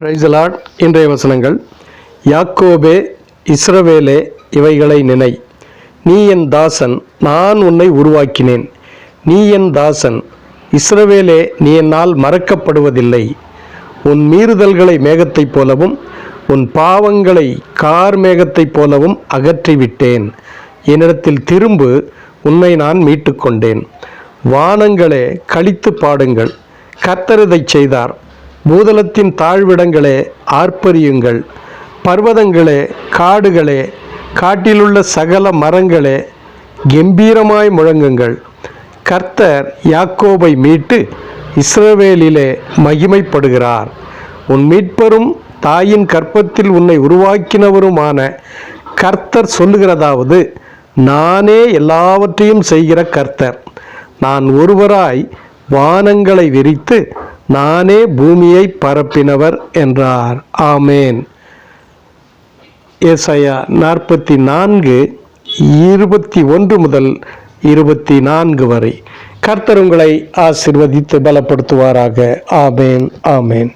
Praise the Lord. இன்றைய வசனங்கள்: யாக்கோபே, இஸ்ரவேலே, இவைகளை நினை. நீ என் தாசன், நான் உன்னை உருவாக்கினேன். நீ என் தாசன், இஸ்ரவேலே, நீ என்னால் மறக்கப்படுவதில்லை. உன் மீறுதல்களை மேகத்தைப் போலவும் உன் பாவங்களை கார் மேகத்தைப் போலவும் அகற்றிவிட்டேன். என்னிடத்தில் திரும்பு, உன்னை நான் மீட்டுக்கொண்டேன். வானங்களே, களித்து பாடுங்கள், கர்த்தர் இதைச் செய்தார். பூதலத்தின் தாழ்விடங்களே, ஆர்ப்பரியுங்கள். பர்வதங்களே, காடுகளே, காட்டிலுள்ள சகல மரங்களே, கெம்பீரமாய் முழங்குங்கள். கர்த்தர் யாக்கோபை மீட்டு இஸ்ரவேலிலே மகிமைப்படுகிறார். உன் மீட்பரும் தாயின் கர்ப்பத்தில் உன்னை உருவாக்கினவருமான கர்த்தர் சொல்லுகிறதாவது: நானே எல்லாவற்றையும் செய்கிற கர்த்தர். நான் ஒருவராய் வானங்களை விரித்து நானே பூமியை பரப்பினவர் என்றார். ஆமேன். ஏசாயா 44:21 முதல் 24 வரை. கர்த்தர் உங்களை ஆசீர்வதித்து பலப்படுத்துவாராக. ஆமேன், ஆமேன்.